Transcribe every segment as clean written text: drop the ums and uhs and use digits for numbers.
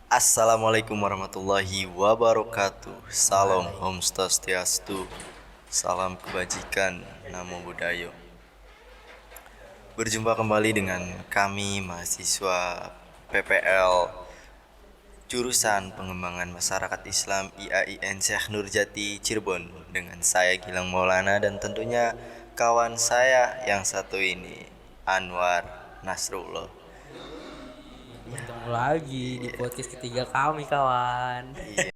Assalamualaikum warahmatullahi wabarakatuh. Salam Om Swastiastu. Salam kebajikan, Namo Buddhaya. Berjumpa kembali dengan kami mahasiswa PPL Jurusan Pengembangan Masyarakat Islam IAIN Syekh Nurjati Cirebon dengan saya Gilang Maulana dan tentunya kawan saya yang satu ini, Anwar Nasrullah. Bertemu lagi di podcast ketiga kami, kawan. Iya.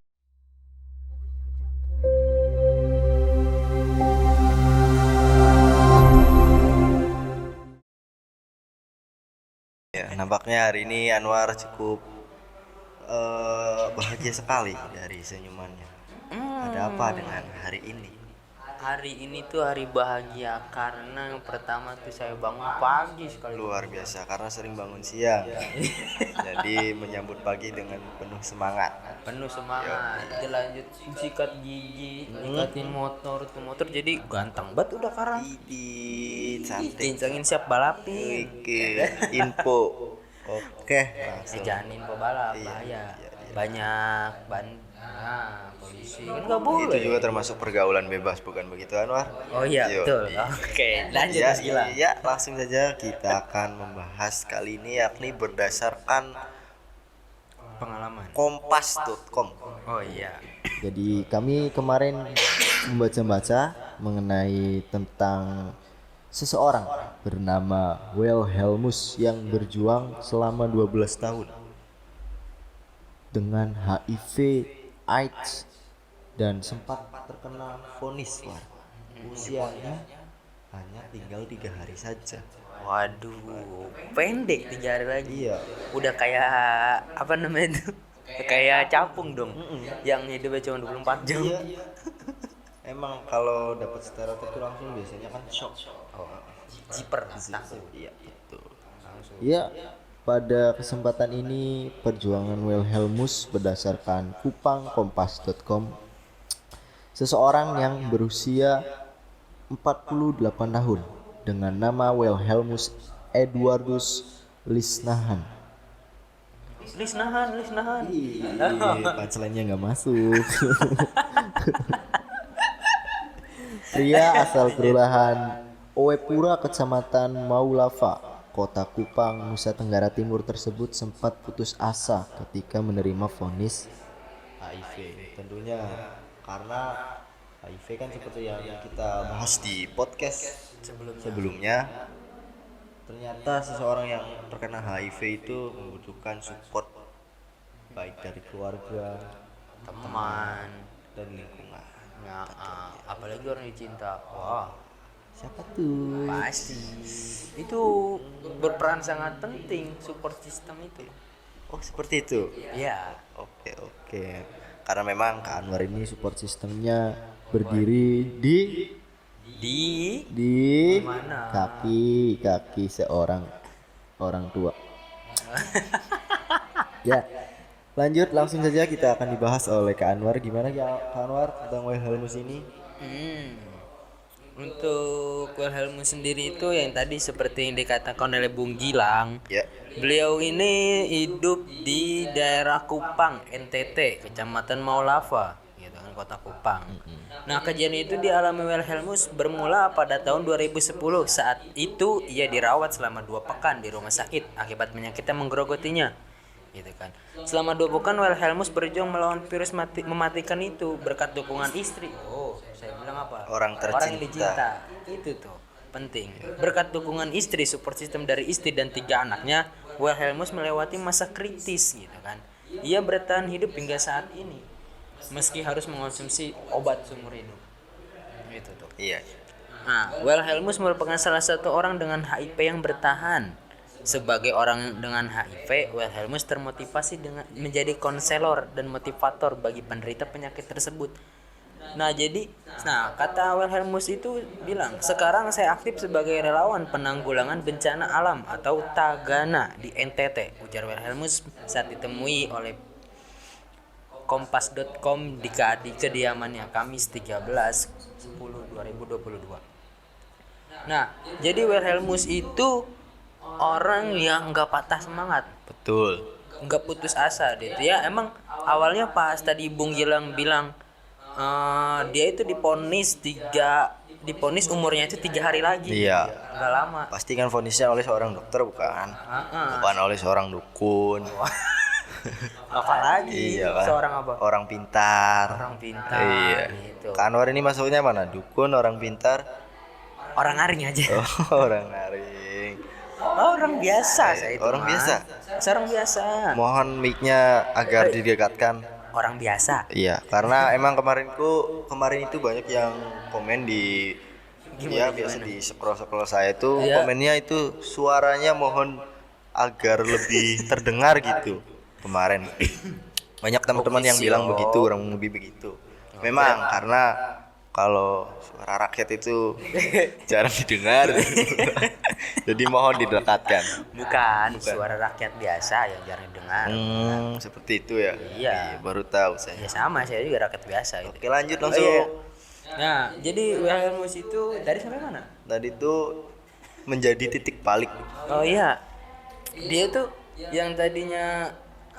Ya, nampaknya hari ini Anwar cukup bahagia sekali dari senyumannya. Ada apa dengan hari ini? Hari ini tuh hari bahagia karena yang pertama tuh saya bangun pagi sekali. Luar biasa karena sering bangun siang. Jadi menyambut pagi dengan penuh semangat. Penuh semangat. Dilanjut sikat gigi, nikatin motor tuh motor jadi ganteng banget udah sekarang. Cantik. Cincangin siap balapin. Oke, info. Oke, Jangan info balap, bahaya. Banyak polisi kan nggak Itu boleh. juga termasuk pergaulan bebas, bukan begitu Anwar? Oh iya, Yo. betul. Oke, lanjut Ya, Mas Gilang. ya, langsung saja kita akan membahas kali ini yakni berdasarkan Pengalaman. kompas.com. Oh iya. Jadi kami kemarin membaca-baca mengenai tentang seseorang bernama Wilhelmus yang berjuang selama 12 tahun dengan HIV, AIDS dan sempat terkena vonis usianya hanya tinggal 3 hari saja. Waduh, pendek 3 hari lagi. Iya. Udah kayak apa namanya itu? Kayak capung dong. Yang hidupnya cuma 24 jam. Iya. Emang kalau dapat stereotip itu langsung biasanya kan shock. Jiper takut. Iya, betul. Ya, pada kesempatan ini perjuangan Wilhelmus berdasarkan kupangkompas.com, seseorang yang berusia 48 tahun dengan nama Wilhelmus Eduardus Lisnahan. Lisnahan. Punchline-nya nggak masuk. Pria asal kelurahan Owepura, Kecamatan Maulava, Kota Kupang, Nusa Tenggara Timur tersebut sempat putus asa ketika menerima vonis HIV tentunya karena HIV kan seperti yang kita bahas di podcast sebelumnya. Ternyata seseorang yang terkena HIV itu membutuhkan support baik dari keluarga, Teman. dan lingkungan. Ya, apalagi orang dicinta. Wah, siapa tuh? pasti. Itu berperan sangat penting support system itu. Oh, seperti itu. Iya. Oke. Karena memang Kak Anwar ini Support sistemnya berdiri di mana? kaki seorang orang tua. Ya, lanjut langsung saja kita akan dibahas oleh Kak Anwar. Gimana ya Kak Anwar tentang Wilhelmus ini? Untuk Wilhelmus sendiri itu yang tadi seperti yang dikatakan oleh Bung Gilang. Ya. Beliau ini hidup di daerah Kupang, NTT, Kecamatan Maulava, gitu kan, Kota Kupang. Nah, kejadian itu dialami Wilhelmus bermula pada tahun 2010. Saat itu ia dirawat selama 2 pekan di rumah sakit akibat penyakit yang menggerogotinya, gitu kan. Selama 2 pekan Wilhelmus berjuang melawan virus mematikan itu berkat dukungan istri. Oh, saya bilang apa? Orang yang tercinta. dicinta. Itu tuh penting. Berkat dukungan istri, support system dari istri dan 3 anaknya, Wilhelmus melewati masa kritis, gitu kan. Ia bertahan hidup hingga saat ini meski harus mengonsumsi obat seumur hidup. Itu tuh. Iya. Nah, Wilhelmus merupakan salah satu orang dengan HIV yang bertahan. Sebagai orang dengan HIV, Wilhelmus termotivasi dengan menjadi konselor dan motivator bagi penderita penyakit tersebut. Kata Wilhelmus itu bilang, sekarang saya aktif sebagai relawan penanggulangan bencana alam atau Tagana di NTT, ujar Wilhelmus saat ditemui oleh kompas.com di kediamannya Kamis 13/10/2022. Nah, jadi Wilhelmus itu orang yang nggak patah semangat. Betul. nggak putus asa dia tuh. Ya emang awalnya pas tadi Bung Gilang bilang dia itu diponis umurnya itu 3 hari lagi. Iya. Nggak lama. Pasti kan vonisnya oleh seorang dokter bukan? Heeh. Bukan oleh seorang dukun. Apalagi Iya kan? seorang apa? Orang pintar. Orang pintar Iya. gitu. Kak Anwar ini masuknya mana? Dukun, orang pintar, Orang aring aja. orang naring. Orang biasa saya itu. Orang mah. biasa? Seorang biasa. Mohon mic-nya agar didekatkan. Orang biasa. Iya, karena emang kemarin itu banyak yang komen di biasa di scroll saya itu Iya. komennya itu suaranya mohon agar lebih terdengar gitu. Kemarin banyak teman-teman yang bilang begitu, kurang lebih begitu. Memang karena kalau suara rakyat itu jarang didengar. Jadi mohon didekatkan. Bukan suara rakyat biasa yang jarang dengar. Seperti itu ya. Iya. Baru tahu saya. Ya sama, saya juga rakyat biasa gitu. Oke, lanjut langsung. iya. Nah, jadi Wilhelmus itu dari sampai mana? Tadi itu menjadi titik balik. Oh iya. Dia tuh yang tadinya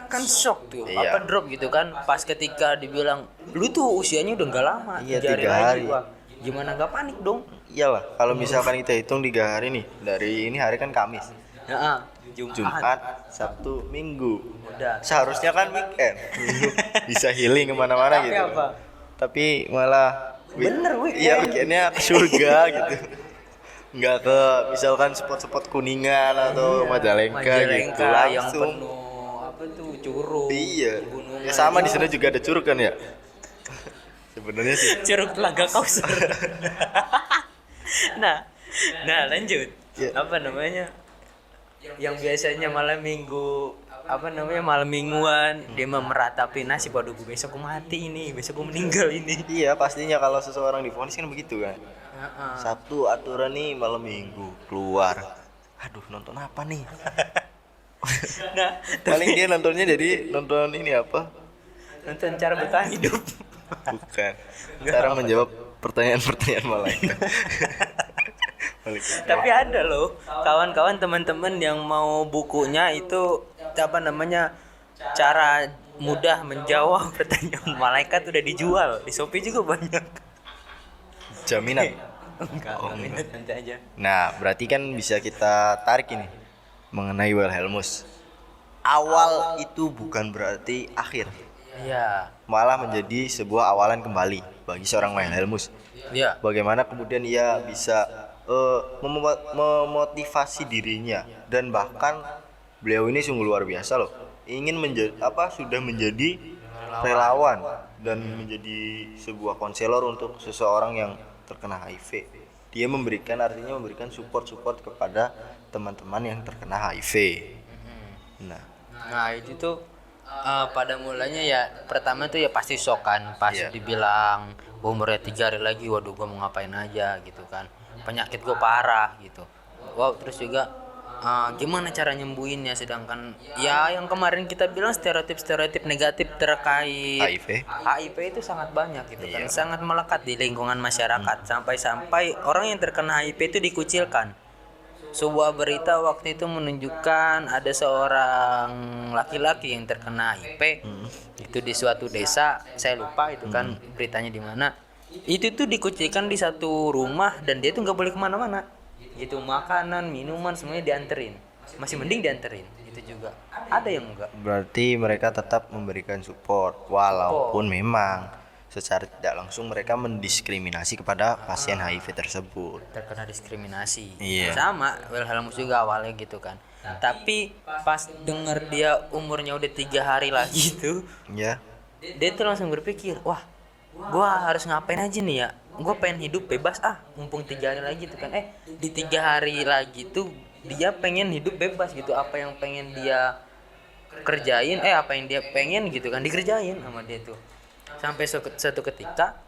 kan shock tuh, Iya. apa drop gitu kan pas ketika dibilang lu tuh usianya udah nggak lama, Iya, 3 3 lagi. hari. Wah, gimana nggak panik dong? Iyalah, kalau misalkan kita hitung 3 hari nih, dari ini hari kan Kamis, Nah, Jumat, Sabtu, Minggu. udah. Seharusnya kan weekend, bisa healing kemana-mana Tapi gitu. apa? Tapi malah Bener, weekend. Iya, weekendnya ke surga gitu. Nggak ke misalkan spot-spot Kuningan atau Majalengka gitu yang langsung. penuh apa tuh curug. Iya. pegunungan. Ya sama di sana juga ada curug kan ya. Sebenarnya sih. Curug Telaga Kauser. nah lanjut. Ya. Apa namanya? Yang biasanya malam minggu malam mingguan dia meratapi nasib, waduh gue besok gue mati ini, besok gue meninggal ini. Iya, pastinya kalau seseorang divonis kan begitu kan. Heeh. Sabtu aturan nih malam minggu keluar. Aduh, nonton apa nih? Nah, Paling dia nontonnya jadi nonton ini apa? nonton cara bertahan hidup. Bukan. Cara menjawab pertanyaan-pertanyaan malaikat. Tapi ada loh kawan-kawan teman-teman yang mau bukunya itu apa namanya, cara mudah menjawab pertanyaan malaikat udah dijual di Shopee juga banyak. Jaminan. Enggak, minat nanti aja. Nah, berarti kan bisa kita tarik ini mengenai Wilhelmus. Awal itu bukan berarti akhir, Iya. malah menjadi sebuah awalan kembali bagi seorang Wilhelmus. Iya. Bagaimana kemudian ia bisa memotivasi dirinya, dan bahkan beliau ini sungguh luar biasa loh. Ingin sudah menjadi relawan dan menjadi sebuah konselor untuk seseorang yang terkena HIV. Dia memberikan support kepada teman-teman yang terkena HIV. Nah, itu tuh pada mulanya ya pertama tuh ya pasti shock kan pas Iya. dibilang umurnya 3 hari lagi, waduh gua mau ngapain aja gitu kan. Penyakit gue parah gitu. Wow, terus juga gimana cara nyembuhinnya, sedangkan ya yang kemarin kita bilang stereotip negatif terkait HIV itu sangat banyak gitu kan, Iya. sangat melekat di lingkungan masyarakat sampai orang yang terkena HIV itu dikucilkan. Sebuah berita waktu itu menunjukkan ada seorang laki-laki yang terkena HIV itu di suatu desa, saya lupa itu kan beritanya di mana. Itu tuh dikucilkan di satu rumah dan dia tuh nggak boleh kemana-mana gitu, makanan minuman semuanya dianterin, masih mending dianterin. Itu juga ada yang enggak. Berarti mereka tetap memberikan support walaupun memang secara tidak langsung mereka mendiskriminasi kepada pasien HIV tersebut. Terkena diskriminasi. Iya. Sama Wilhelmus juga awalnya gitu kan, tapi pas denger dia umurnya udah 3 hari lagi tuh, Ya. dia tuh langsung berpikir, wah gua harus ngapain aja nih ya, gua pengen hidup bebas mumpung 3 hari lagi tuh kan. Di 3 hari lagi tuh dia pengen hidup bebas gitu, apa yang pengen dia kerjain apa yang dia pengen gitu kan dikerjain sama dia tuh. Sampai satu ketika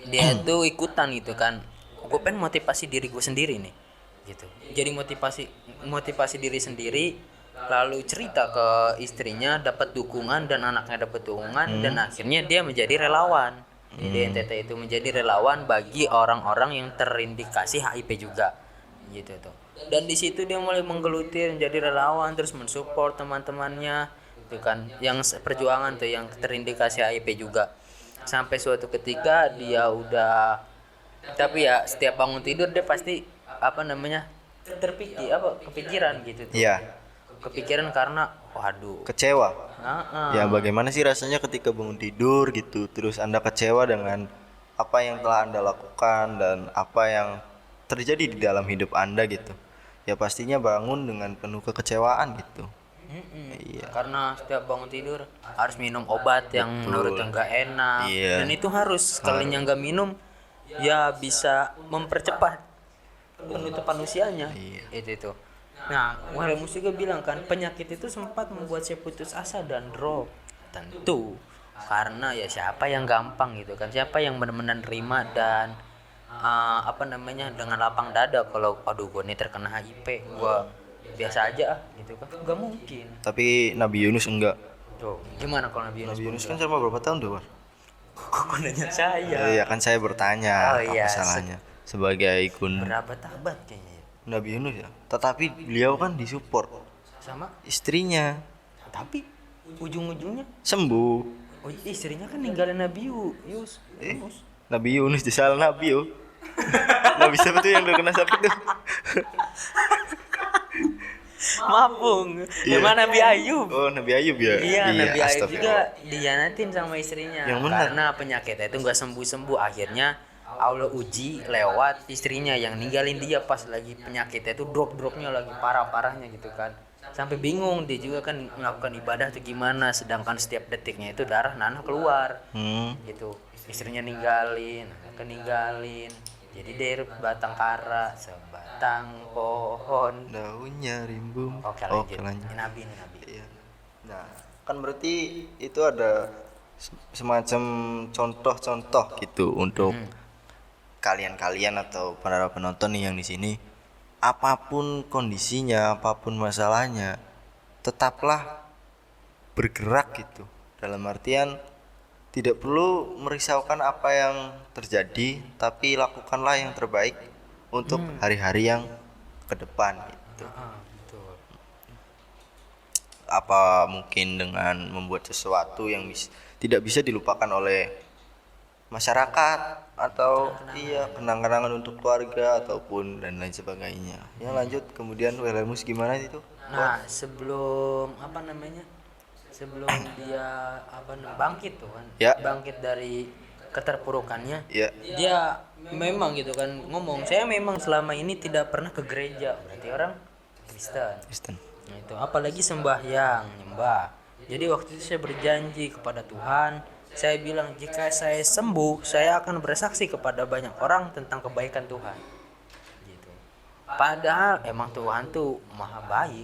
dia tuh ikutan gitu kan, gue pengen motivasi diri gue sendiri nih gitu. Jadi motivasi diri sendiri, lalu cerita ke istrinya, dapat dukungan dan anaknya dapat dukungan, dan akhirnya dia menjadi relawan di NTT itu, menjadi relawan bagi orang-orang yang terindikasi HIV juga gitu tuh. Dan di situ dia mulai menggeluti menjadi relawan, terus mensupport teman-temannya itu kan, yang perjuangan tuh yang terindikasi HIV juga. Sampai suatu ketika dia udah, tapi ya setiap bangun tidur dia pasti kepikiran gitu tuh. Iya, Kepikiran karena waduh. kecewa. Heeh. Ya bagaimana sih rasanya ketika bangun tidur gitu, terus Anda kecewa dengan apa yang telah Anda lakukan dan apa yang terjadi di dalam hidup Anda gitu. Ya pastinya bangun dengan penuh kekecewaan gitu. Iya. Karena setiap bangun tidur harus minum obat yang menurut enggak enak. Iya. Dan itu harus, sekalinya enggak minum ya bisa mempercepat penutupan usianya. Itu. Nah, Wahremus juga bilang kan, penyakit itu sempat membuat saya putus asa dan drop. Tentu karena ya siapa yang gampang gitu kan, siapa yang benar-benar terima dan dengan lapang dada kalau aduh gue nih terkena HIV, gue biasa aja gitu kan, nggak mungkin. Tapi Nabi Yunus enggak. Tuh gimana kalau Nabi Yunus? Nabi Yunus kan selama berapa tahun tuh, War? Kok nanya saya? Iya kan saya bertanya, Oh, iya. apa salahnya sebagai Berapa tabat kayaknya ya? Nabi Yunus ya. Tetapi beliau kan disupport Sama, istrinya tapi ujung-ujungnya sembuh. oh istrinya kan ninggalin Nabi Yunus. Nabi Yunus disalah Nabi yo. Nabi siapa tuh yang terkena sakit tuh? Mabung. Gimana Nabi Ayub? Oh Nabi Ayub ya. Iya, Nabi Ayub astagfirullah. juga dihianatin sama istrinya. Yang benar. Karena penyakitnya itu nggak sembuh-sembuh. Akhirnya Allah uji lewat istrinya yang ninggalin dia pas lagi penyakitnya itu drop-dropnya lagi parah-parahnya gitu kan. Sampai bingung dia juga kan melakukan ibadah tuh gimana, sedangkan setiap detiknya itu darah nanah keluar. Gitu. Istrinya ninggalin, keninggalin. Jadi dari batang kara, sebatang pohon. Daunnya rimbun. Oke, lanjut. Ini Nabi. Iya. Nah, kan berarti itu ada semacam contoh-contoh gitu untuk kalian-kalian atau para penonton nih yang di sini. Apapun kondisinya, apapun masalahnya, tetaplah bergerak gitu. Dalam artian tidak perlu merisaukan apa yang terjadi, tapi lakukanlah yang terbaik untuk hari-hari yang ke depan gitu. Betul. Apa mungkin dengan membuat sesuatu yang tidak bisa dilupakan oleh masyarakat atau kenang-kenangan untuk keluarga ataupun dan lain sebagainya. Ya lanjut, kemudian Wahremus gimana itu? Nah, sebelum dia bangkit tuh kan, Ya. bangkit dari keterpurukannya, Ya. dia memang gitu kan ngomong, saya memang selama ini tidak pernah ke gereja, berarti orang Kristen. Nah, itu apalagi sembahyang, nyembah. Jadi waktu itu saya berjanji kepada Tuhan, saya bilang jika saya sembuh, saya akan bersaksi kepada banyak orang tentang kebaikan Tuhan. Gitu. Padahal emang Tuhan tuh maha baik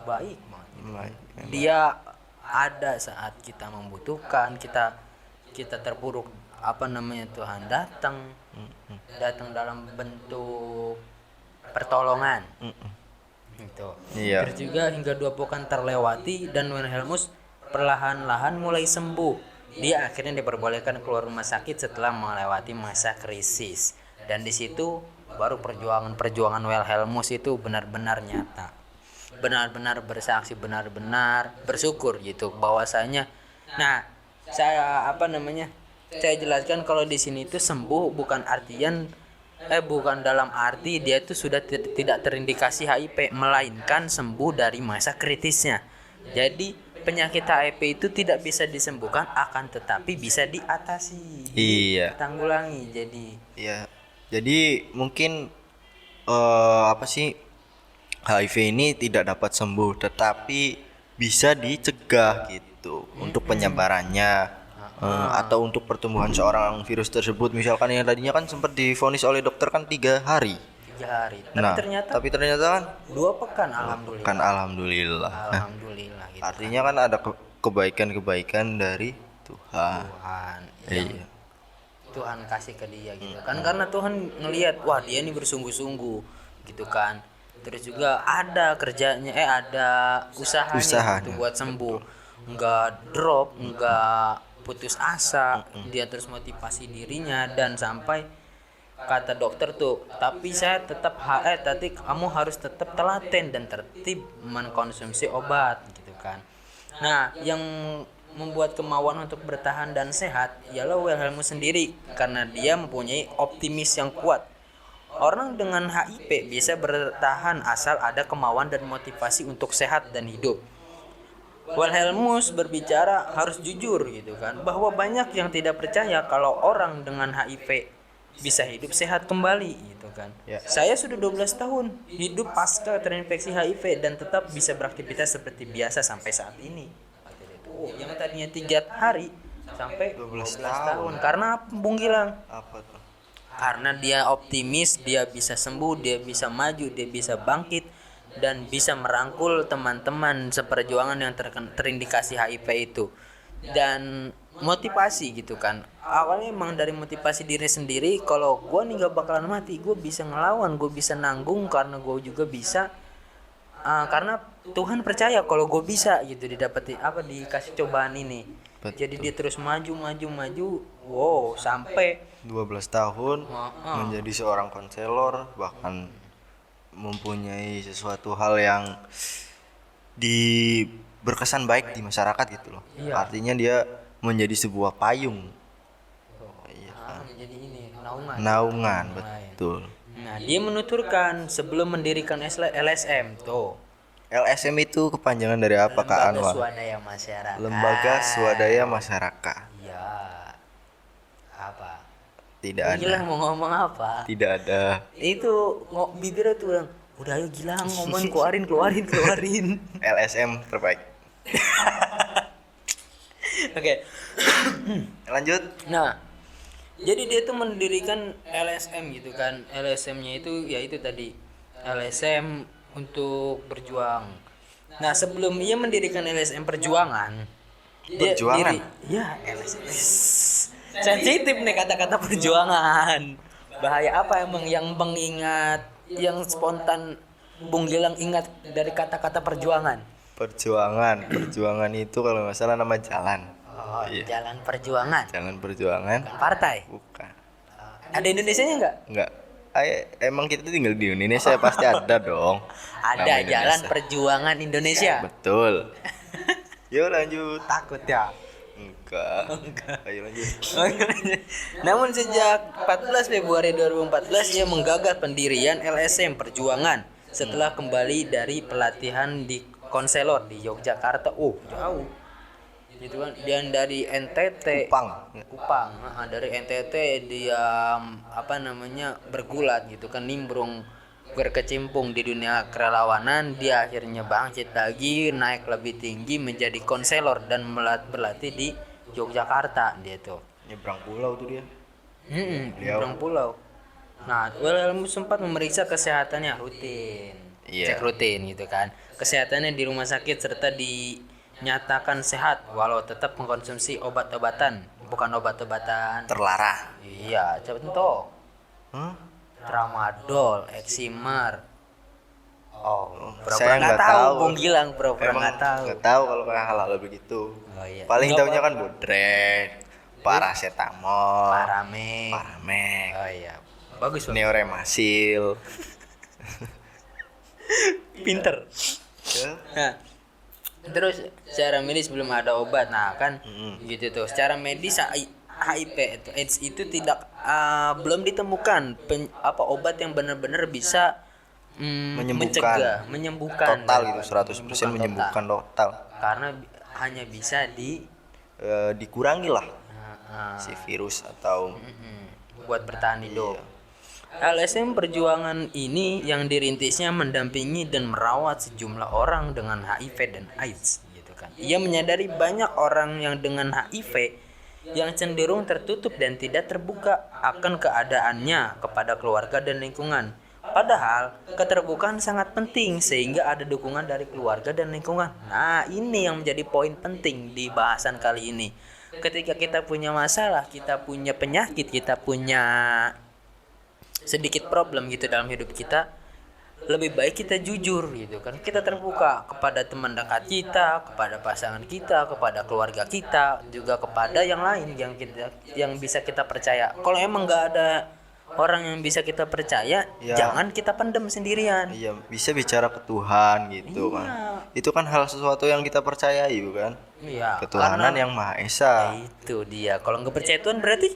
banget. Dia ada saat kita membutuhkan, kita terpuruk, Tuhan datang dalam bentuk pertolongan. Gitu. Iya. Terus juga hingga 2 pekan terlewati dan Wilhelmus perlahan-lahan mulai sembuh. Dia akhirnya diperbolehkan keluar rumah sakit setelah melewati masa krisis. Dan di situ baru perjuangan Wilhelmus itu benar-benar nyata. Benar-benar bersaksi, benar-benar bersyukur gitu bahwasanya. Nah, saya jelaskan kalau di sini itu sembuh bukan dalam arti dia itu sudah tidak terindikasi HIV, melainkan sembuh dari masa kritisnya. Jadi penyakit HIV itu tidak bisa disembuhkan, akan tetapi bisa diatasi. Iya. Tanggulangi. Iya. Jadi mungkin HIV ini tidak dapat sembuh, tetapi bisa dicegah gitu untuk penyebarannya atau untuk pertumbuhan seorang virus tersebut. Misalkan yang tadinya kan sempat divonis oleh dokter kan 3 hari. 3 hari. Tapi ternyata kan 2 pekan, alhamdulillah. Alhamdulillah. Alhamdulillah gitu. Artinya kan ada kebaikan-kebaikan dari Tuhan. Iya. Tuhan kasih ke dia gitu kan, karena Tuhan ngelihat wah dia ini bersungguh-sungguh gitu kan. Terus juga ada kerjanya, ada usahanya. Gitu buat sembuh, nggak drop, nggak putus asa, dia terus motivasi dirinya dan sampai kata dokter tuh, tapi saya tetap kamu harus tetap telaten dan tertib mengkonsumsi obat gitu kan. Nah, yang membuat kemauan untuk bertahan dan sehat ialah Wilhelmus sendiri karena dia mempunyai optimis yang kuat. Orang dengan HIV bisa bertahan asal ada kemauan dan motivasi untuk sehat dan hidup. Wilhelmus berbicara harus jujur gitu kan, bahwa banyak yang tidak percaya kalau orang dengan HIV bisa hidup sehat kembali gitu kan. Ya. Saya sudah 12 tahun hidup pasca terinfeksi HIV dan tetap bisa beraktivitas seperti biasa sampai saat ini. Oh, yang tadinya 3 hari sampai 12 tahun. Karena apa, Bung Gilang? Apa tuh? Karena dia optimis, dia bisa sembuh, dia bisa maju, dia bisa bangkit dan bisa merangkul teman-teman seperjuangan yang terindikasi HIV itu. Dan motivasi gitu kan. Awalnya emang dari motivasi diri sendiri, kalau gue nih gak bakalan mati, gue bisa ngelawan, gue bisa nanggung karena gue juga bisa karena Tuhan percaya kalau gue bisa gitu dikasih cobaan ini. Betul. Jadi dia terus maju, wow, sampai 12 tahun menjadi seorang konselor, bahkan mempunyai sesuatu hal yang berkesan baik di masyarakat gitu loh. Iya. Artinya dia menjadi sebuah payung. Jadi ini naungan. Naungan, betul. Nah, dia menuturkan sebelum mendirikan LSM tuh. LSM itu kepanjangan dari apa, Kak Lembaga Anwar? Swadaya Masyarakat. Lembaga Swadaya Masyarakat. Iya. Apa? Tidak Gilang ada. mau ngomong apa? Tidak ada. Itu bibirnya tuh bilang, udah ayo Gilang ngomong keluarin. LSM terbaik. Oke. Lanjut. Nah, jadi dia tuh mendirikan LSM gitu kan. LSM-nya itu ya itu tadi LSM untuk berjuang. Nah, sebelum ia mendirikan LSM Perjuangan, Perjuangan? ya LSM. Sensitif nih kata-kata perjuangan. Bahaya apa emang yang mengingat, yang spontan Bung Gilang ingat dari kata-kata perjuangan? Perjuangan itu kalau nggak salah nama jalan. Oh, Iya. Jalan Perjuangan. Jalan Perjuangan. Partai. Bukan. Ada Indonesianya enggak? Enggak. Emang kita tinggal di Indonesia pasti ada dong. Ada Nama Jalan Indonesia. Perjuangan Indonesia. Betul. Yuk lanjut. Takut ya. Enggak. Ayo lanjut. Namun sejak 14 Februari 2014 ia menggagas pendirian LSM Perjuangan setelah kembali dari pelatihan di konselor di Yogyakarta. Oh, jauh. Gitu kan. Dan dari NTT Kupang. Nah, dari NTT dia bergulat gitu kan, nimbrung berkecimpung di dunia kerelawanan. Dia akhirnya bangkit lagi, naik lebih tinggi menjadi konselor dan berlatih di Yogyakarta dia tuh. Nyebrang pulau tuh dia. Nyebrang pulau. Nah, Wilhelmus sempat memeriksa kesehatannya rutin. Iya. Cek rutin gitu kan. Kesehatannya di rumah sakit serta dinyatakan sehat walau tetap mengkonsumsi obat-obatan, bukan obat-obatan Terlarang. iya, contoh Tramadol, Eximer. Oh, Saya pura-pura nggak nggak tahu, tahu. Bung Gilang pura-pura Emang nggak tahu. nggak tahu kalau kayak hal-hal begitu. Oh, iya. Paling Nggak tahunya kan bodrek, paracetamol, Paramek. paramek, Oh iya, bagus Bang. neoremasil. Pinter. Nah, terus secara medis belum ada obat. Nah, kan gitu tuh. Secara medis HIV itu AIDS itu tidak belum ditemukan obat yang benar-benar bisa menyembuhkan Total gitu, 100% menyembuhkan total. Karena hanya bisa Dikurangi lah si virus atau buat bertahan hidup. LSM Perjuangan ini yang dirintisnya mendampingi dan merawat sejumlah orang dengan HIV dan AIDS gitu kan. Ia menyadari banyak orang yang dengan HIV yang cenderung tertutup dan tidak terbuka akan keadaannya kepada keluarga dan lingkungan. Padahal keterbukaan sangat penting sehingga ada dukungan dari keluarga dan lingkungan. Nah, ini yang menjadi poin penting di bahasan kali ini. Ketika kita punya masalah, kita punya penyakit, kita punya sedikit problem gitu dalam hidup kita, lebih baik kita jujur gitu kan. Kita terbuka kepada teman dekat kita, kepada pasangan kita, kepada keluarga kita, juga kepada yang lain yang bisa kita percaya. Kalau emang nggak ada orang yang bisa kita percaya, Ya. jangan kita pendem sendirian. Iya, bisa bicara ke Tuhan gitu kan. Itu kan hal sesuatu yang kita percayai bukan? Iya, Ketuhanan yang Maha Esa. itu dia. Kalau nggak percaya Tuhan berarti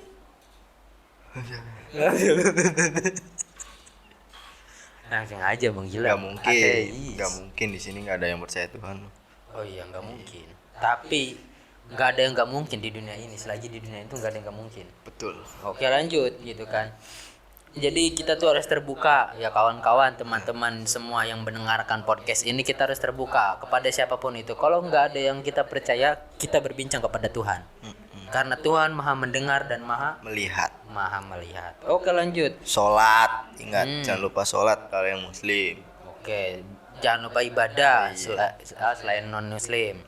langsung aja Bang Gilang. Gak mungkin, Ateis. gak mungkin di sini nggak ada yang percaya Tuhan. Oh iya nggak mungkin. Tapi nggak ada yang nggak mungkin di dunia ini. Selagi di dunia itu nggak ada yang nggak mungkin. Betul. Oke lanjut gitu kan. Jadi kita tuh harus terbuka ya kawan-kawan, teman-teman semua yang mendengarkan podcast ini, kita harus terbuka kepada siapapun itu. Kalau nggak ada yang kita percaya, kita berbincang kepada Tuhan. Karena Tuhan Maha mendengar dan Maha Melihat, melihat. Oke lanjut. sholat, ingat jangan lupa sholat kalau yang Muslim. Oke, jangan lupa ibadah selain non muslim.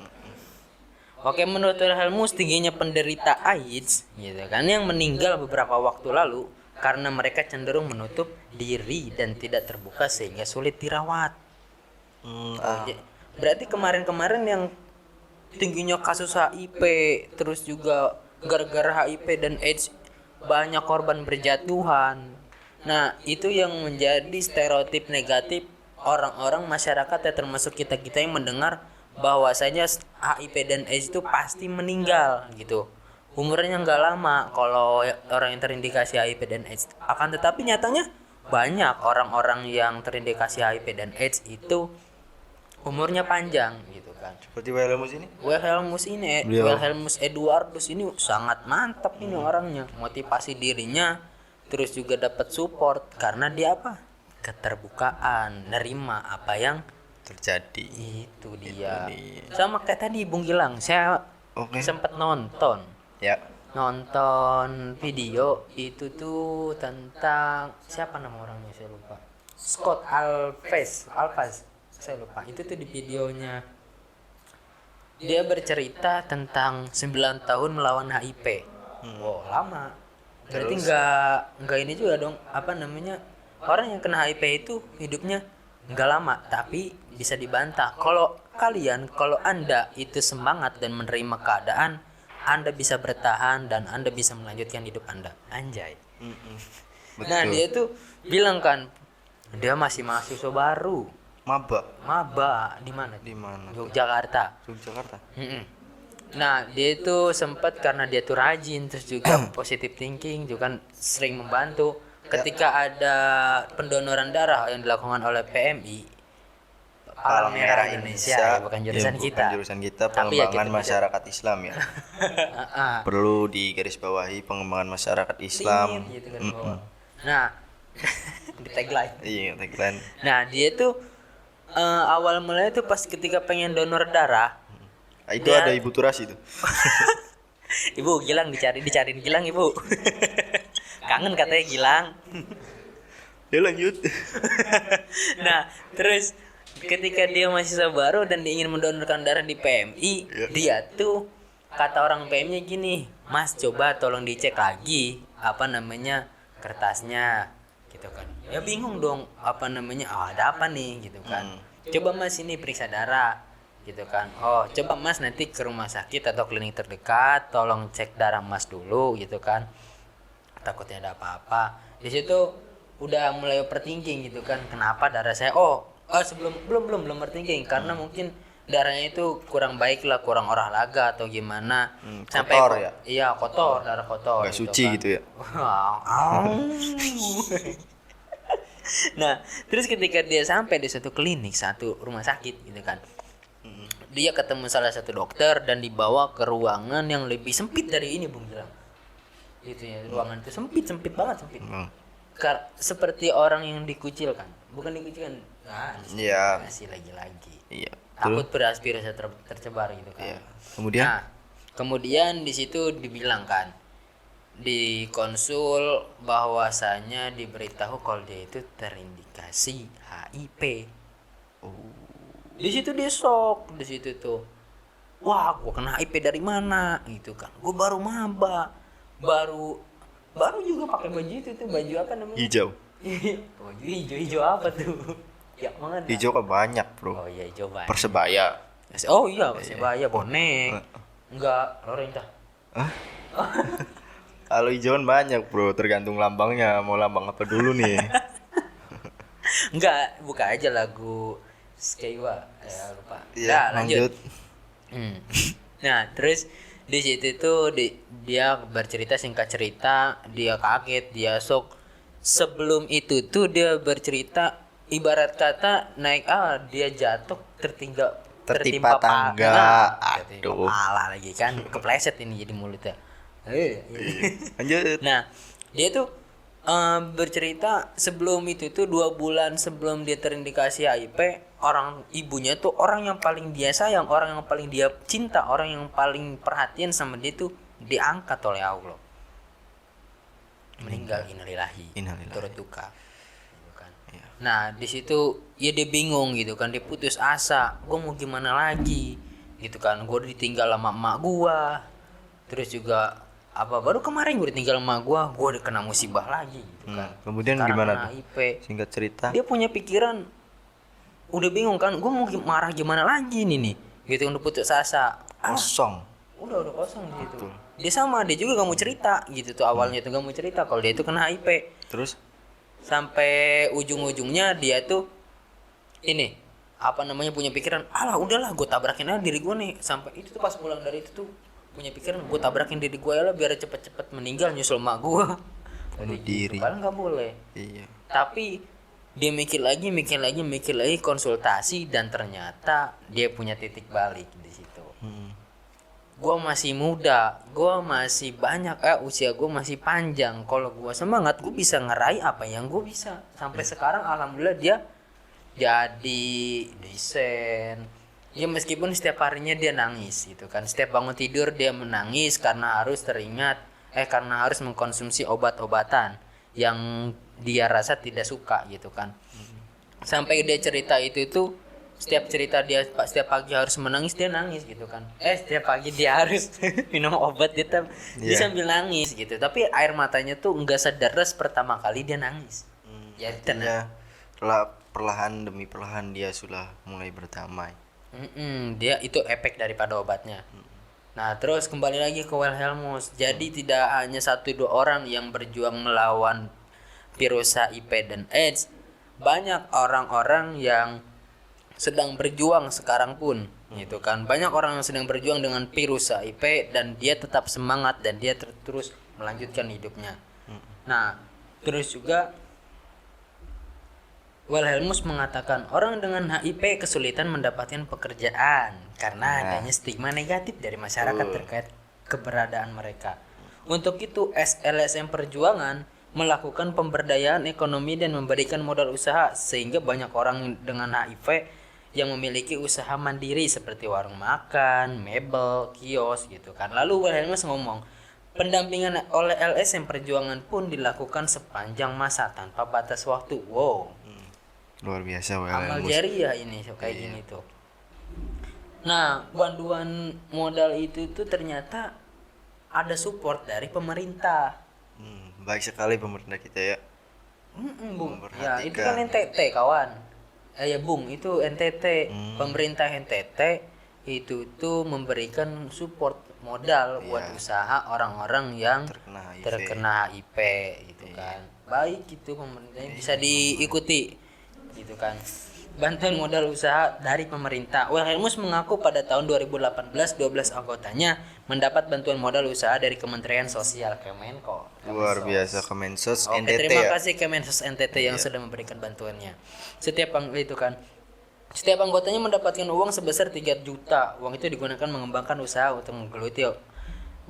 Oke, menurut Helmus tingginya penderita AIDS gitu kan yang meninggal beberapa waktu lalu karena mereka cenderung menutup diri dan tidak terbuka sehingga sulit dirawat. Berarti kemarin-kemarin yang tingginya kasus HIV terus juga gara-gara HIV dan AIDS banyak korban berjatuhan. Nah, itu yang menjadi stereotip negatif orang-orang masyarakat ya, termasuk kita-kita yang mendengar bahwasanya HIV dan AIDS itu pasti meninggal gitu. Umurnya nggak lama kalau orang yang terindikasi HIV dan AIDS. Akan tetapi nyatanya banyak orang-orang yang terindikasi HIV dan AIDS itu umurnya panjang gitu kan. Seperti Wilhelmus ini. Wilhelmus Eduardus ini sangat mantap ini orangnya, motivasi dirinya, terus juga dapat support karena dia apa? Keterbukaan, nerima apa yang terjadi. itu dia. Sama kayak tadi Bung Gilang, saya sempat nonton video itu tuh tentang siapa nama orangnya saya lupa. Scott Alves saya lupa. Itu tuh di videonya dia bercerita tentang 9 tahun melawan HIV. Wow, lama. Berarti enggak ini juga dong, apa namanya? Orang yang kena HIV itu hidupnya enggak lama, tapi bisa dibantah. Kalau Anda itu semangat dan menerima keadaan, Anda bisa bertahan dan Anda bisa melanjutkan hidup Anda. Anjay. Nah, dia tuh bilang kan dia masih mahasiswa baru. Maba di mana? Yogyakarta. Nah, dia itu sempat karena dia tuh rajin terus juga positive thinking juga kan sering membantu ketika ada pendonoran darah yang dilakukan oleh PMI Palang Merah Indonesia ya, bukan jurusan kita. Tapi pengembangan ya masyarakat Islam ya. Perlu digarisbawahi pengembangan masyarakat Islam. Gitu kan, nah, di tagline. Iya, tagline. Nah, dia tuh awal mulanya tuh pas ketika pengen donor darah. Itu ada Ibu Turasi tuh. Ibu Gilang dicariin Gilang Ibu. Kangen katanya Gilang. Ya lanjut. Nah, terus ketika dia mahasiswa baru dan dia ingin mendonorkan darah di PMI, dia tuh kata orang PMI gini, "Mas, coba tolong dicek lagi apa namanya kertasnya." Gitu kan. Ya bingung dong apa namanya, ada apa nih gitu kan. Coba Mas ini periksa darah gitu kan. Oh, coba Mas nanti ke rumah sakit atau klinik terdekat, tolong cek darah Mas dulu gitu kan. Takutnya ada apa-apa. Di situ udah mulai overthinking gitu kan. Kenapa darah saya belum overthinking karena mungkin darahnya itu kurang baik lah, kurang olahraga atau gimana. Sampai kotor ya? Iya, kotor, darah kotor. Gak suci kan. gitu ya. Nah, terus ketika dia sampai di satu klinik, satu rumah sakit gitu kan. Dia ketemu salah satu dokter dan dibawa ke ruangan yang lebih sempit dari ini, Bung Gilang. Gitu ya, ruangan itu sempit banget. Seperti orang yang dikucilkan. Bukan dikucilkan. Iya. Masih lagi-lagi. Iya. Takut beraspirasi tercebar gitu kan. Iya. Kemudian? Nah, kemudian di situ dibilang kan, di konsul bahwasanya diberitahu kalau dia itu terindikasi HIV. Di situ dia shock, di situ tuh. Wah, gua kena HIV dari mana gitu kan. Gua baru maba. Baru juga pakai baju itu tuh, baju apa namanya? Hijau. Baju hijau apa tuh? Ya, mana? Hijau kan banyak, Bro. Oh iya, hijau banyak. Persebaya. Oh iya, Persebaya, bonek. Enggak, Lorenta. Kalau hijauan banyak bro, tergantung lambangnya. Mau lambang apa dulu nih? Enggak, buka aja lagu Skywa. Ya lupa. Iya, Nah, lanjut. lanjut. Nah, terus di situ tuh dia bercerita, singkat cerita, dia kaget, dia shock. Sebelum itu tuh dia bercerita ibarat kata naik dia jatuh Tertimpa tangga. tertimpa Aduh. pala lagi kan, kepleset ini jadi mulutnya. Lanjut. Nah, dia tuh bercerita sebelum itu tuh 2 bulan sebelum dia terindikasi HIV, orang ibunya tuh orang yang paling dia sayang, orang yang paling dia cinta, orang yang paling perhatian sama dia tuh diangkat oleh Allah. Meninggal, innalillahi. Innalillahi. Turut duka. Gitu kan. Nah, di situ ya dia bingung gitu kan, dia putus asa. Gue mau gimana lagi? Gitu kan. Gue ditinggal sama emak gua. Terus juga baru kemarin gue ditinggal sama gue kena musibah lagi gitu kan. Kemudian Sekarang gimana kena tuh? HIV. Singkat cerita. Dia punya pikiran udah bingung kan, gue mau marah gimana lagi nih gitu, udah putus asa. Kosong. Udah kosong gitu. Dia juga gak mau cerita gitu tuh, awalnya tuh gak mau cerita kalau dia itu kena HIV. Terus? Sampai ujung-ujungnya dia tuh ini punya pikiran, udahlah gue tabrakin aja diri gue nih. Sampai itu tuh pas pulang dari itu tuh punya pikiran, gue tabrakin diri gue ya lah biar cepet-cepet meninggal nyusul mak gue. Bunuh diri. Padahal nggak boleh. Iya. Tapi dia mikir lagi konsultasi, dan ternyata dia punya titik balik di situ. Gue masih muda, gue masih banyak, usia gue masih panjang. Kalau gue semangat, gue bisa ngeraih apa yang gue bisa. Sampai sekarang alhamdulillah dia jadi desain. Ya meskipun setiap harinya dia nangis gitu kan. Setiap bangun tidur dia menangis karena harus karena harus mengkonsumsi obat-obatan yang dia rasa tidak suka gitu kan. Sampai dia cerita itu setiap pagi harus menangis, dia nangis gitu kan. Setiap pagi dia harus minum obat, dia sambil nangis gitu. Tapi air matanya tuh enggak sederas pertama kali dia nangis. Ya tenang. Perlahan demi perlahan dia sudah mulai berdamai. Dia itu efek daripada obatnya. Nah, terus kembali lagi ke Wilhelmus. Jadi tidak hanya 1-2 orang yang berjuang melawan virus HIV dan AIDS. Banyak orang-orang yang sedang berjuang sekarang pun, gitu kan. Banyak orang yang sedang berjuang dengan virus HIV dan dia tetap semangat dan dia terus melanjutkan hidupnya. Nah, terus juga Wilhelmus mengatakan orang dengan HIV kesulitan mendapatkan pekerjaan karena adanya stigma negatif dari masyarakat terkait keberadaan mereka. Untuk itu, LSM Perjuangan melakukan pemberdayaan ekonomi dan memberikan modal usaha sehingga banyak orang dengan HIV yang memiliki usaha mandiri seperti warung makan, mebel, kios gitu kan. Lalu Wilhelmus ngomong, pendampingan oleh LSM Perjuangan pun dilakukan sepanjang masa tanpa batas waktu. Wow. Luar biasa Amal jariah ini kayak gini tuh. Nah, bantuan modal itu tuh ternyata ada support dari pemerintah. Baik sekali pemerintah kita ya. Bung. Ya, itu kan NTT kawan. Bung, itu NTT. Pemerintah NTT itu tuh memberikan support modal buat usaha orang-orang yang terkena HIV gitu kan. Baik gitu pemerintahnya bisa diikuti gitu kan. Bantuan modal usaha dari pemerintah. Wilhelmus mengaku pada tahun 2018 12 anggotanya mendapat bantuan modal usaha dari Kementerian Sosial Kemenko. Luar biasa Kemensos Oke, NTT terima ya. kasih Kemensos NTT yang sudah memberikan bantuannya. Setiap anggotanya mendapatkan uang sebesar 3 juta. Uang itu digunakan mengembangkan usaha untuk menggeluti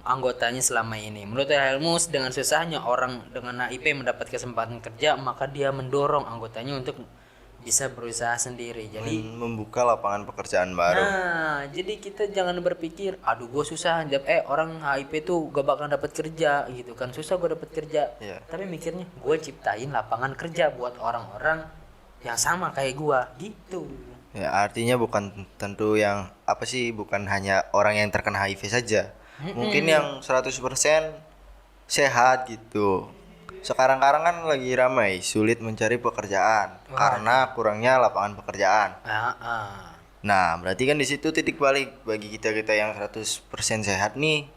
anggotanya selama ini. Menurut Wilhelmus, dengan susahnya orang dengan HIV mendapat kesempatan kerja, maka dia mendorong anggotanya untuk bisa berusaha sendiri. Jadi membuka lapangan pekerjaan baru. Nah, jadi kita jangan berpikir, aduh gue susah, orang HIV tuh gak bakal dapat kerja gitu kan, susah gue dapat kerja. Tapi mikirnya gue ciptain lapangan kerja buat orang-orang yang sama kayak gue gitu. Ya, artinya bukan tentu yang bukan hanya orang yang terkena HIV saja. Mungkin yang 100% sehat gitu. Sekarang kan lagi ramai sulit mencari pekerjaan karena kurangnya lapangan pekerjaan. Nah, berarti kan di situ titik balik bagi kita yang 100% sehat nih.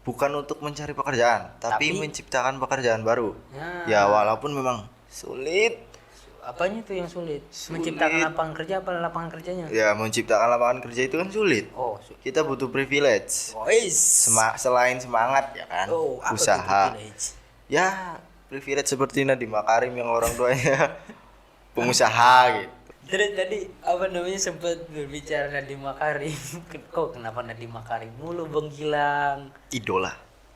bukan untuk mencari pekerjaan, tapi menciptakan pekerjaan baru. Nah. Ya walaupun memang sulit. Apanya tuh yang sulit? Menciptakan lapangan kerja apa lapangan kerjanya? Ya menciptakan lapangan kerja itu kan sulit. Oh, Kita butuh privilege. Selain semangat ya kan, apa tuh usaha. privilege? Ya privilege seperti Nadiem Makarim yang orang tuanya pengusaha gitu. Terus tadi apa namanya sempat berbicara Nadiem Makarim. Kok kenapa Nadiem Makarim mulu Bang Gilang? Idola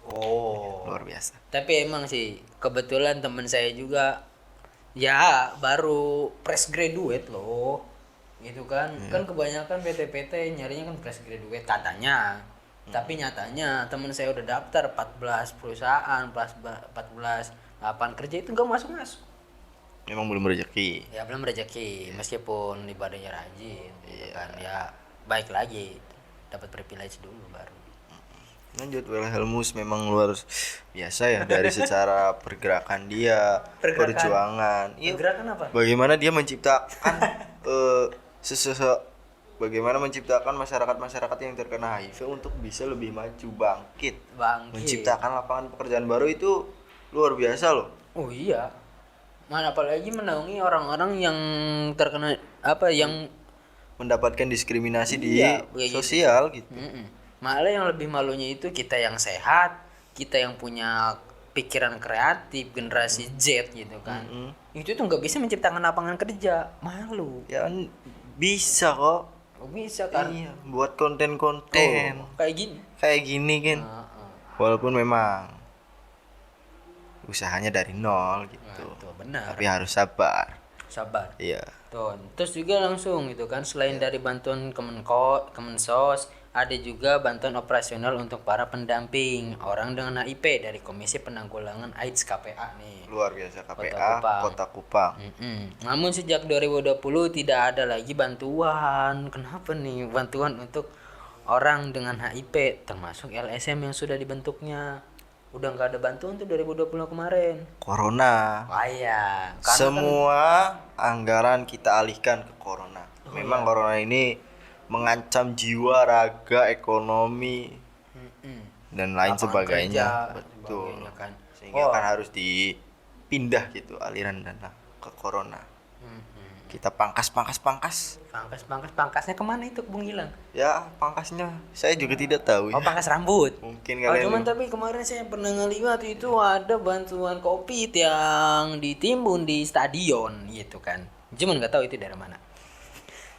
Oh. luar biasa. Tapi emang sih kebetulan teman saya juga ya baru fresh graduate loh. Gitu kan. Kan kebanyakan PT-PT nyarinya kan fresh graduate katanya. Tapi nyatanya teman saya udah daftar 14 perusahaan, 14 lapangan kerja itu enggak masuk-masuk. Memang belum rezeki. Ya belum rezeki meskipun ibadahnya rajin gitu kan ya baik lagi dapat privilege dulu baru. Lanjut, Wilhelmus memang luar biasa ya dari secara pergerakan dia, perjuangan. Iya. Pergerakan apa? Bagaimana dia menciptakan bagaimana menciptakan masyarakat yang terkena HIV untuk bisa lebih maju, bangkit. Menciptakan lapangan pekerjaan baru itu luar biasa loh. Oh iya. Mana apalagi menaungi orang-orang yang terkena apa yang Mendapatkan diskriminasi Iya, di sosial gitu. Malah yang lebih malunya itu kita yang sehat, kita yang punya pikiran kreatif, generasi Z gitu kan. Itu tuh nggak bisa menciptakan lapangan kerja, malu. Ya kan bisa kok. Oh, bisa kan? Iya, buat konten-konten. Kayak gini. Kayak gini kan. Walaupun memang usahanya dari nol gitu. Tuh, benar. Tapi harus sabar. Sabar. Iya. Tuh, terus juga langsung gitu kan selain dari bantuan Kemensos, ada juga bantuan operasional untuk para pendamping orang dengan HIV dari Komisi Penanggulangan AIDS KPA nih. Luar biasa Kota KPA Kupang. Kota Kupang. Namun sejak 2020 tidak ada lagi bantuan. Kenapa nih bantuan untuk orang dengan HIV termasuk LSM yang sudah dibentuknya? Udah nggak ada bantuan tuh 2020 kemarin. Corona. Wah iya. Semua anggaran kita alihkan ke corona. Memang corona ini mengancam jiwa, raga, ekonomi dan lain Lapangan sebagainya. kerja, Betul. sebagainya kan. Sehingga kan harus dipindah gitu aliran dana ke corona. Kita pangkas. Pangkasnya kemana itu Bung Gilang? Ya pangkasnya saya juga tidak tahu Oh ya. pangkas rambut. Mungkin Oh, kalian cuman tapi kemarin saya pernah ngeliat itu ada bantuan COVID yang ditimbun di stadion gitu kan. Cuman nggak tahu itu dari mana.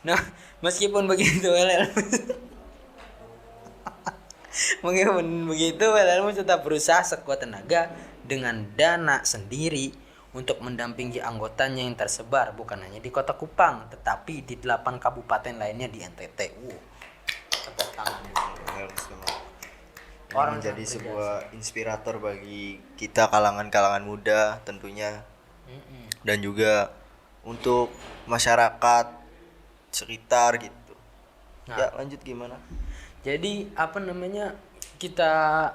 Nah meskipun begitu LLM tetap berusaha sekuat tenaga dengan dana sendiri untuk mendampingi anggotanya yang tersebar bukan hanya di Kota Kupang tetapi di 8 kabupaten lainnya di NTT. Tepuk tangan. Orang menjadi sebuah inspirator bagi kita kalangan-kalangan muda tentunya. Dan juga untuk masyarakat sekitar gitu. Ya lanjut gimana? Jadi apa namanya kita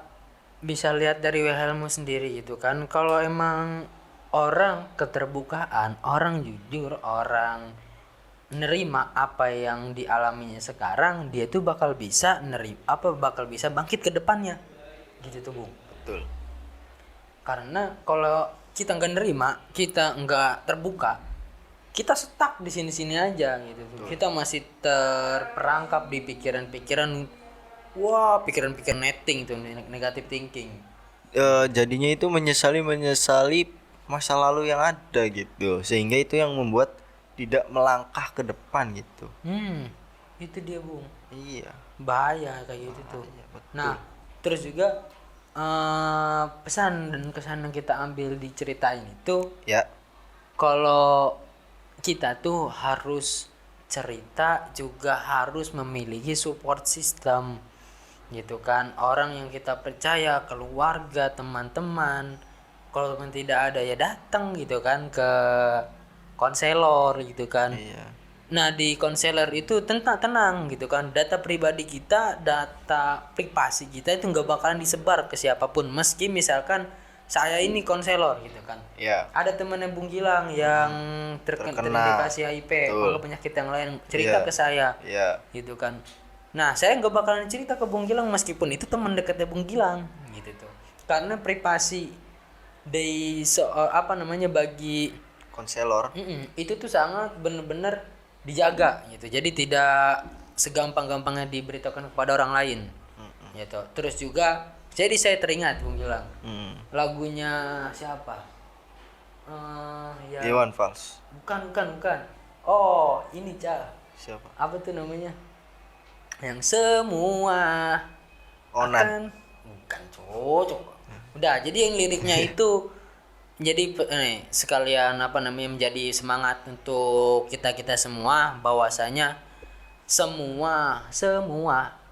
bisa lihat dari Wilhelmus sendiri gitu kan kalau emang orang keterbukaan, orang jujur, orang nerima apa yang dialaminya sekarang, dia tuh bakal bisa bakal bisa bangkit ke depannya. Gitu tuh, Bung. Betul. Karena kalau kita nggak nerima, kita nggak terbuka, kita stuck di sini-sini aja gitu tuh. Kita masih terperangkap di pikiran-pikiran pikiran-pikiran netting tuh, negative thinking. Jadinya itu menyesali masa lalu yang ada gitu, sehingga itu yang membuat tidak melangkah ke depan gitu. Itu dia Bung. Iya. Bahaya kayak gitu tuh. Betul. Nah terus juga pesan dan kesan yang kita ambil di cerita ini tuh Ya. kalau kita tuh harus cerita juga harus memiliki support system gitu kan, orang yang kita percaya, keluarga, teman-teman. Kalau tidak ada ya datang gitu kan ke konselor gitu kan. Iya. Nah di konselor itu tenang gitu kan, data pribadi kita, data privasi kita itu nggak bakalan disebar ke siapapun. Meski misalkan saya ini konselor gitu kan, Iya. ada teman yang Bung Gilang yang terindikasi HIV atau penyakit yang lain cerita ke saya Iya. gitu kan. Nah saya nggak bakalan cerita ke Bung Gilang meskipun itu teman dekatnya Bung Gilang karena privasi bagi konselor. itu tuh sangat benar-benar dijaga gitu. Jadi tidak segampang-gampangnya diberitakan kepada orang lain. Gitu. Terus juga jadi saya teringat Bung Gilang. Lagunya siapa? Ya. Iwan Fals. Bukan. Oh, ini Cah. Siapa? Apa tuh namanya? Yang semua Onan. bukan cocok. Udah, jadi yang liriknya itu jadi sekalian menjadi semangat untuk kita semua bahwasanya semua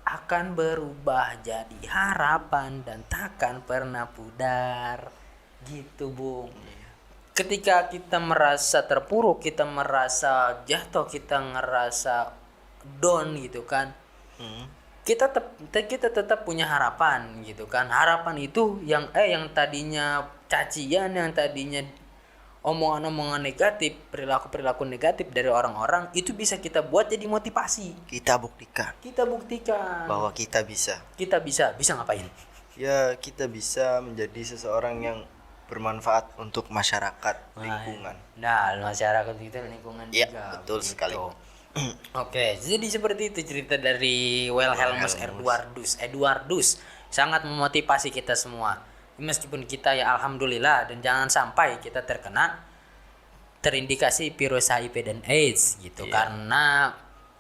akan berubah jadi harapan dan takkan pernah pudar gitu Bung. Ketika kita merasa terpuruk, kita merasa jatuh, kita ngerasa down gitu kan, kita tetap punya harapan gitu kan. Harapan itu yang tadinya cacian, yang tadinya omongan-omongan negatif, perilaku negatif dari orang-orang, itu bisa kita buat jadi motivasi. Kita buktikan Bahwa kita bisa ngapain? ya, kita bisa menjadi seseorang yang bermanfaat untuk masyarakat, lingkungan. Nah, masyarakat kita lingkungan Ya, juga. betul begitu. sekali. Oke, jadi seperti itu cerita dari Wilhelmus Eduardus. Sangat memotivasi kita semua. Meskipun kita ya alhamdulillah, dan jangan sampai kita terindikasi virus HIV dan AIDS gitu, karena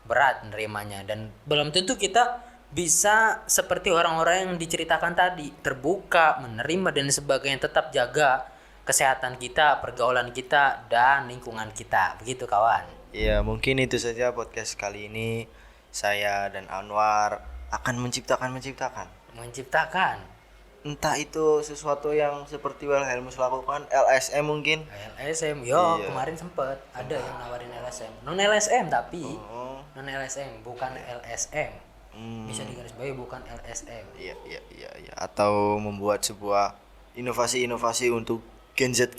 berat nerimanya dan belum tentu kita bisa seperti orang-orang yang diceritakan tadi, terbuka, menerima dan sebagainya. Tetap jaga kesehatan kita, pergaulan kita, dan lingkungan kita. Begitu kawan. Ya, mungkin itu saja podcast kali ini. Saya dan Anwar akan menciptakan entah itu sesuatu yang seperti Wilhelmus lakukan, LSM mungkin. LSM, Iya. kemarin sempet ada yang nawarin LSM. Non LSM tapi non LSM, bukan LSM. Bisa digarisbawahi bukan LSM. Iya. Atau membuat sebuah inovasi untuk Gen Z.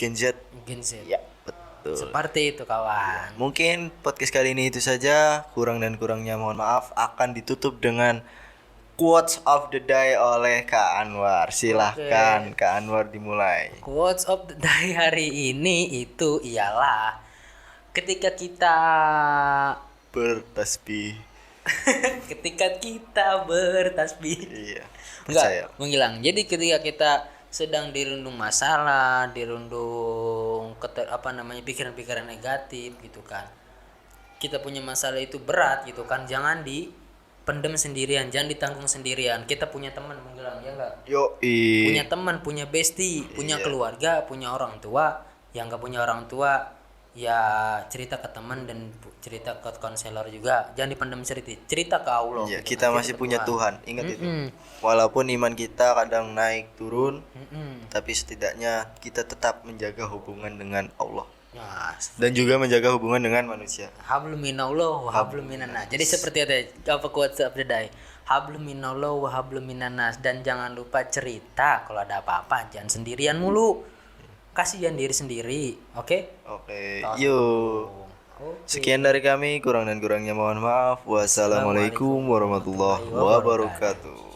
Ya, betul. Seperti itu kawan. Mungkin podcast kali ini itu saja. Kurang dan kurangnya mohon maaf. Akan ditutup dengan quotes of the day oleh Kak Anwar. Silahkan Kak Anwar dimulai. Quotes of the day hari ini itu ialah ketika kita Bertasbih. Iya. Percaya. Menghilang. Jadi ketika kita sedang dirundung masalah, dirundung pikiran-pikiran negatif gitu kan. Kita punya masalah itu berat gitu kan. Jangan dipendam sendirian, jangan ditanggung sendirian. Kita punya teman menghilang, ya enggak? Punya teman, punya bestie, punya keluarga, punya orang tua. Yang enggak punya orang tua ya cerita ke teman dan cerita ke konselor juga. Jangan dipendam cerita ke Allah. Ya, gitu kita kan. masih punya Tuhan. Ingat itu. Walaupun iman kita kadang naik turun, tapi setidaknya kita tetap menjaga hubungan dengan Allah. Nah, Dan juga menjaga hubungan dengan manusia. hablum minallah wa hablum minannas. Jadi seperti itu quotes of the day. Hablum minallah wa hablum minannas. Dan jangan lupa cerita kalau ada apa-apa, jangan sendirian mulu. Kasihan diri sendiri, oke? Oke, yuk. Sekian dari kami, kurang dan kurangnya mohon maaf. Wassalamualaikum warahmatullahi wabarakatuh.